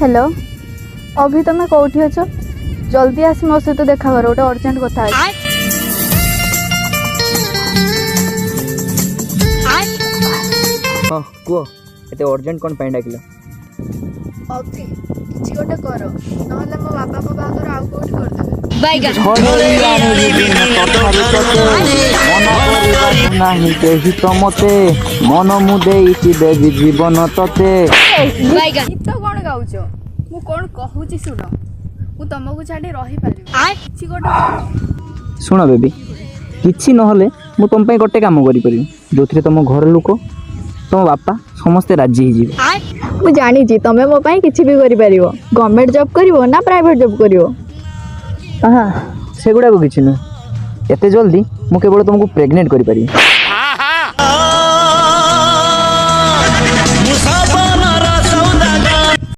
Hello अभी तुम कौटी अच जल्दी आस मो सहित देखा कर गोटे अर्जेंट कथा है। हाँ कुह एत अर्जेंट कौन पाई डाकिल? अभी किसी गोटे कर नहले मो बाबा को बाहागर आउ कौटी करदेबे। नहीं केही तो मते मन मुदेइछि देवी जीवन तते। गीत कौन गाउछ मु कौन कहूची सुन मु तुमको छाड़ी रही पारि किसी गोटे शुण बेबी किछि नहले मु तुम पे गोटे काम करि परिबि जोथिरे तुम घर लोक तुम बापा समस्ते राजी ही जीवे। मु जानी तमे मो पाई किछि भी करि परिबो गवर्नमेंट जॉब करिवो ना प्राइवेट जॉब करिवो। हाँ सेगुड़ा को किछि न एते जल्दी मु केवल तुमको प्रेग्नेंट करि परिबि।